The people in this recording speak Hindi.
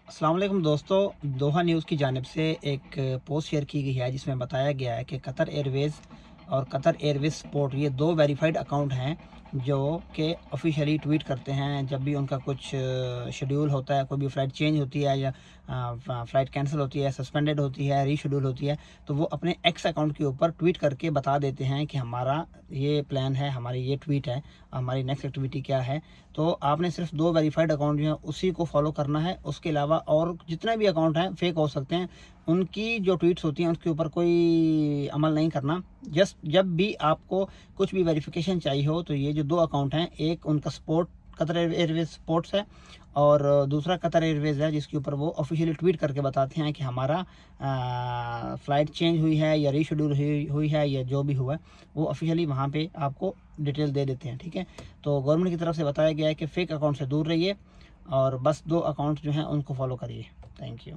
अस्सलाम वालेकुम दोस्तों, दोहा न्यूज़ की जानिब से एक पोस्ट शेयर की गई है जिसमें बताया गया है कि कतर एयरवेज़ और कतर एयरवेज़ स्पोर्ट ये दो वेरीफाइड अकाउंट हैं जो कि ऑफिशियली ट्वीट करते हैं जब भी उनका कुछ शेड्यूल होता है, कोई भी फ़्लाइट चेंज होती है या फ़्लाइट कैंसिल होती है, सस्पेंडेड होती है, रीशेड्यूल होती है, तो वो अपने एक्स अकाउंट के ऊपर ट्वीट करके बता देते हैं कि हमारा ये प्लान है, हमारी ये ट्वीट है, हमारी नेक्स्ट एक्टिविटी क्या है। तो आपने सिर्फ दो वेरीफाइड अकाउंट जो हैं उसी को फॉलो करना है। उसके अलावा और जितने भी अकाउंट हैं फेक हो सकते हैं, उनकी जो ट्वीट्स होती हैं उसके ऊपर कोई अमल नहीं करना। जस्ट जब भी आपको कुछ भी वेरिफिकेशन चाहिए हो तो ये जो दो अकाउंट हैं, एक उनका स्पोर्ट कतर एयरवेज स्पोर्ट्स है और दूसरा कतर एयरवेज़ है जिसके ऊपर वो ऑफिशियली ट्वीट करके बताते हैं कि हमारा फ़्लाइट चेंज हुई है या रीशेड्यूल हुई है या जो भी हुआ है, वो ऑफिशियली वहाँ पे आपको डिटेल दे देते हैं। ठीक है, तो गवर्नमेंट की तरफ से बताया गया है कि फ़ेक अकाउंट से दूर रहिए और बस दो अकाउंट जो हैं उनको फॉलो करिए। Thank you.